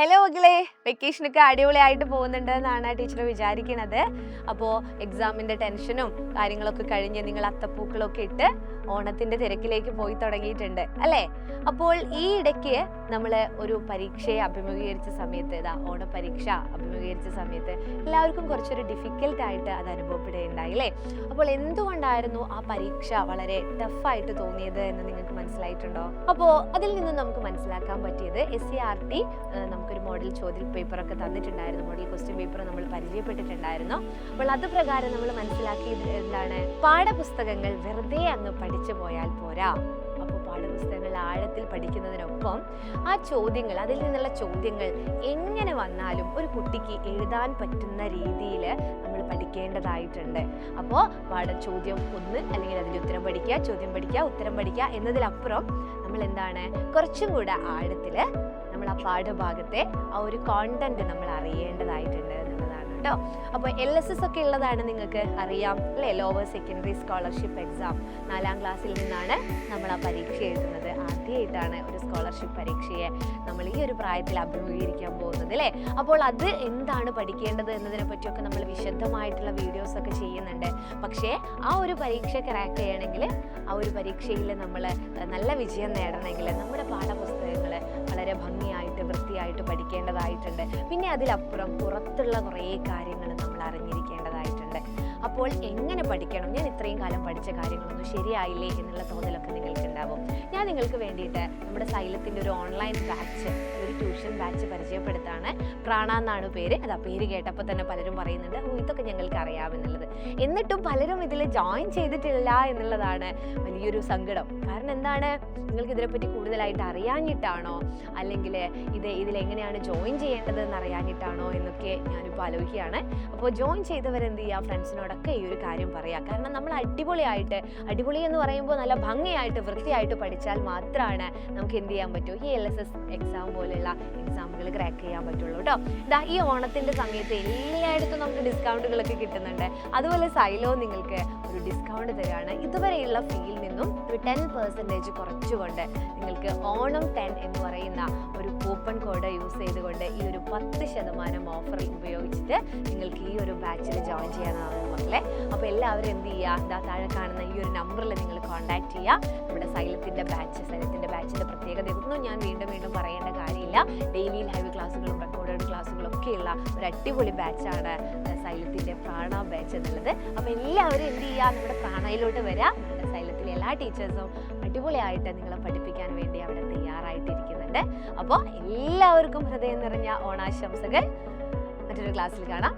Hello മക്കളെ, വെക്കേഷനൊക്കെ അടിപൊളിയായിട്ട് പോകുന്നുണ്ടെന്നാണ് ടീച്ചർ വിചാരിക്കുന്നത്. അപ്പോൾ എക്സാമിൻ്റെ ടെൻഷനും കാര്യങ്ങളൊക്കെ കഴിഞ്ഞ് നിങ്ങൾ അത്തപ്പൂക്കളൊക്കെ ഇട്ട് ഓണത്തിൻ്റെ തിരക്കിലേക്ക് പോയി തുടങ്ങിയിട്ടുണ്ട് അല്ലേ? അപ്പോൾ ഈ ഇടയ്ക്ക് നമ്മൾ ഒരു പരീക്ഷയെ അഭിമുഖീകരിച്ച സമയത്ത്, ഓണപരീക്ഷ അഭിമുഖീകരിച്ച സമയത്ത് എല്ലാവർക്കും കുറച്ചൊരു ഡിഫിക്കൽട്ടായിട്ട് അത് അനുഭവപ്പെടുകയുണ്ടായി അല്ലേ? അപ്പോൾ എന്തുകൊണ്ടായിരുന്നു ആ പരീക്ഷ വളരെ ടഫായിട്ട് തോന്നിയത് എന്ന് നിങ്ങൾക്ക് മനസ്സിലായിട്ടുണ്ടോ? അപ്പോൾ അതിൽ നിന്ന് നമുക്ക് മനസ്സിലാക്കാൻ പറ്റിയത് SCERT നമുക്കൊരു മോഡൽ ചോദ്യ പേപ്പറൊക്കെ തന്നിട്ടുണ്ടായിരുന്നു. മോഡൽ ക്വസ്റ്റ്യൻ പേപ്പർ നമ്മൾ പരിചയപ്പെട്ടിട്ടുണ്ടായിരുന്നു. അപ്പോൾ അത് പ്രകാരം നമ്മൾ മനസ്സിലാക്കിയത് എന്താണ്? പാഠപുസ്തകങ്ങൾ വെറുതെ അങ്ങ് പഠിച്ചു പോയാൽ പോരാ. അപ്പോൾ പാഠപുസ്തകങ്ങൾ ആഴത്തിൽ പഠിക്കുന്നതിനൊപ്പം ആ ചോദ്യങ്ങൾ, അതിൽ നിന്നുള്ള ചോദ്യങ്ങൾ എങ്ങനെ വന്നാലും ഒരു കുട്ടിക്ക് എഴുതാൻ പറ്റുന്ന രീതിയിൽ നമ്മൾ പഠിക്കേണ്ടതായിട്ടുണ്ട്. അപ്പോൾ ചോദ്യം ഒന്ന് അല്ലെങ്കിൽ അതിൻ്റെ ഉത്തരം പഠിക്കുക, ചോദ്യം പഠിക്കുക, ഉത്തരം പഠിക്കുക എന്നതിലപ്പുറം നമ്മൾ എന്താണ് കുറച്ചും കൂടെ ആഴത്തിൽ നമ്മൾ ആ പാഠഭാഗത്തെ ആ ഒരു കോണ്ടന്റ് നമ്മൾ അറിയേണ്ടതായിട്ടുണ്ട് എന്നുള്ളതാണ് കേട്ടോ. അപ്പോൾ LSS ഒക്കെ ഉള്ളതാണ്, നിങ്ങൾക്ക് അറിയാം അല്ലേ? ലോവർ സെക്കൻഡറി സ്കോളർഷിപ്പ് എക്സാം 4ാം ക്ലാസ്സിൽ നിന്നാണ് നമ്മൾ ആ പരീക്ഷ എഴുതുന്നത്. ആദ്യമായിട്ടാണ് ഒരു സ്കോളർഷിപ്പ് പരീക്ഷയെ നമ്മൾ ഈ ഒരു പ്രായത്തിൽ അഭിമുഖീകരിക്കാൻ പോകുന്നത് അല്ലേ? അപ്പോൾ അത് എന്താണ് പഠിക്കേണ്ടത് എന്നതിനെ പറ്റിയൊക്കെ നമ്മൾ വിശദമായിട്ടുള്ള വീഡിയോസ് ഒക്കെ ചെയ്യുന്നുണ്ട്. പക്ഷേ ആ ഒരു പരീക്ഷ ക്രാക്ക് ചെയ്യണമെങ്കിൽ, ആ ഒരു പരീക്ഷയിൽ നമ്മൾ നല്ല വിജയം നേടണമെങ്കിൽ നമ്മുടെ പാഠപുസ്തകങ്ങൾ വളരെ ഭംഗിയായിട്ട് വൃത്തിയായിട്ട് പഠിക്കേണ്ടതായിട്ടുണ്ട്. പിന്നെ അതിലപ്പുറം പുറത്തുള്ള കുറേ കാര്യങ്ങൾ നമ്മൾ അറിഞ്ഞിരിക്കേണ്ടതായിട്ടുണ്ട്. അപ്പോൾ എങ്ങനെ പഠിക്കണം? ഞാൻ ഇത്രയും കാലം പഠിച്ച കാര്യങ്ങളൊന്നും ശരിയായില്ലേ എന്നുള്ള തോന്നലൊക്കെ നിങ്ങൾക്ക് ഉണ്ടാവും. ഞാൻ നിങ്ങൾക്ക് വേണ്ടിയിട്ട് നമ്മുടെ സൈലത്തിൻ്റെ ഒരു ഓൺലൈൻ ബാച്ച്, ഒരു ട്യൂഷൻ ബാച്ച് പരിചയപ്പെടുത്താണ്. പ്രാണ എന്നാണ് പേര്. പേര് കേട്ടപ്പോൾ തന്നെ പലരും പറയുന്നുണ്ട്, ഇതൊക്കെ ഞങ്ങൾക്ക് അറിയാമെന്നുള്ളത്. എന്നിട്ടും പലരും ഇതിൽ ജോയിൻ ചെയ്തിട്ടില്ല എന്നുള്ളതാണ് വലിയൊരു സങ്കടം. കാരണം എന്താണ്? നിങ്ങൾക്ക് ഇതിനെപ്പറ്റി കൂടുതലായിട്ട് അറിയാഞ്ഞിട്ടാണോ, അല്ലെങ്കിൽ ഇതിലെങ്ങനെയാണ് ജോയിൻ ചെയ്യേണ്ടതെന്ന് അറിയാഞ്ഞിട്ടാണോ എന്നൊക്കെ ഞാനിപ്പോൾ ആലോചിക്കുകയാണ്. അപ്പോൾ ജോയിൻ ചെയ്തവരെന്ത് ചെയ്യുക? ഫ്രണ്ട്സിനോടൊക്കെ ഈ ഒരു കാര്യം പറയുക. കാരണം നമ്മൾ അടിപൊളി എന്ന് പറയുമ്പോൾ നല്ല ഭംഗിയായിട്ട് വൃത്തിയായിട്ട് പഠിച്ചാൽ മാത്രമാണ് നമുക്ക് എന്ത് ചെയ്യാൻ പറ്റൂ? ഈ LSS എക്സാം പോലെയുള്ള എക്സാമുകൾ ക്രാക്ക് ചെയ്യാൻ പറ്റുള്ളൂ കേട്ടോ. ഈ ഓണത്തിൻ്റെ സമയത്ത് എല്ലായിടത്തും നമുക്ക് ഡിസ്കൗണ്ടുകളൊക്കെ കിട്ടുന്നുണ്ട്. അതുപോലെ സൈലോ നിങ്ങൾക്ക് ഒരു ഡിസ്കൗണ്ട് തരികയാണ്. ഇതുവരെയുള്ള ഫീയിൽ നിന്നും ഒരു 10% കുറച്ചുകൊണ്ട് നിങ്ങൾക്ക് ഓണം 10 എന്ന് പറയുന്ന ഒരു കൂപ്പൺ കോഡ് യൂസ് ചെയ്തുകൊണ്ട് ഈ ഒരു 10% ഓഫർ ഉപയോഗിച്ചിട്ട് നിങ്ങൾക്ക് ഈ ഒരു ബാച്ചിൽ ജോയിൻ ചെയ്യാനാവും മക്കളെ. അപ്പോൾ എല്ലാവരും എന്ത് ചെയ്യുക? താഴെ കാണുന്ന ഈ ഒരു നമ്പറിൽ നിങ്ങൾ കോൺടാക്ട് ചെയ്യുക. നമ്മുടെ സൈലത്തിൻ്റെ ബാച്ചിൻ്റെ പ്രത്യേകതയൊന്നും ഞാൻ വീണ്ടും പറയേണ്ട കാര്യമില്ല. ഡെയിലി ലൈവ് ക്ലാസ്സുകളും റെക്കോർഡഡ് ക്ലാസ്സുകളും ഒക്കെയുള്ള ഒരു അടിപൊളി ബാച്ചാണ് സൈലത്തിൻ്റെ പ്രാണ ബാച്ച് എന്നുള്ളത്. അപ്പോൾ എല്ലാവരും എന്ത് ചെയ്യുക? നമ്മുടെ പ്രാണയിലോട്ട് വരാം. നമ്മുടെ സൈലത്തിലെ എല്ലാ ടീച്ചേഴ്സും അടിപൊളിയായിട്ട് നിങ്ങളെ പഠിപ്പിക്കാൻ വേണ്ടി അവിടെ തയ്യാറായിട്ടിരിക്കുന്നുണ്ട്. അപ്പോൾ എല്ലാവർക്കും ഹൃദയം നിറഞ്ഞ ഓണാശംസകൾ. മറ്റൊരു ക്ലാസ്സിൽ കാണാം.